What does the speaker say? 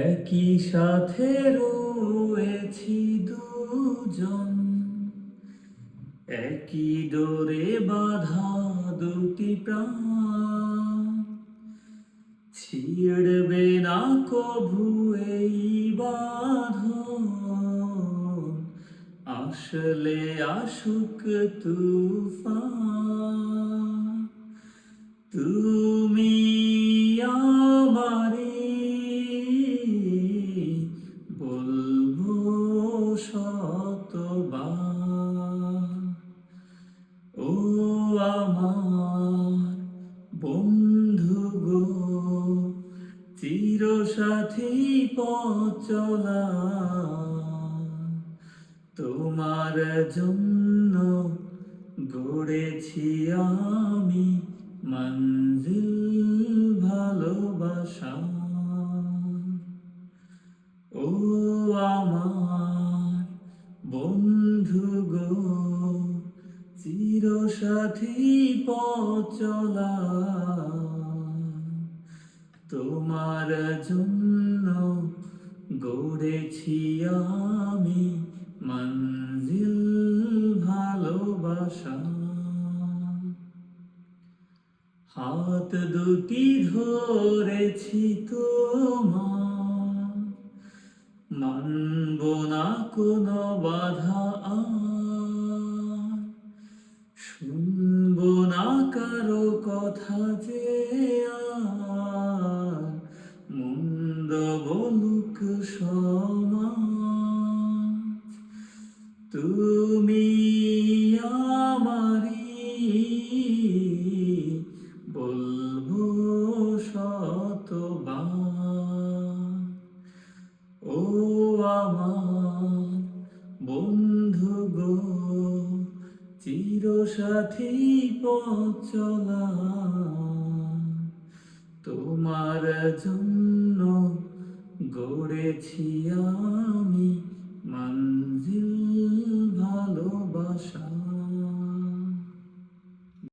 একই সাথে রয়েছি দুজন, একই ডোরে বাঁধা দুটি প্রাণ। ছিড়বে না কভু এই বাঁধন, আসলে আসুক তুফান। তুমি আমারে বলবো শতবার, ও আমার বন্ধু গো, চিরসাথী পথ চলা। তোমার জন্য গড়েছি আমি মঞ্জিল ভালোবাসা। ও আমার বন্ধু গো, চিরসাথী পথ চলা। তোমার জন্য গড়েছি আমি মঞ্জিল ভালোবাসা। হাত দুটি ধরেছি তোমার, মানব না কোনো বাধা আর, শুনব না কারো কথা যে আর, মন্দ বলুক সমাজ। তুমি আমারি বলবো শতবার, ও আমার বন্ধু গো, চিরসাথী পথ চলা। তোমার জন্য গড়েছি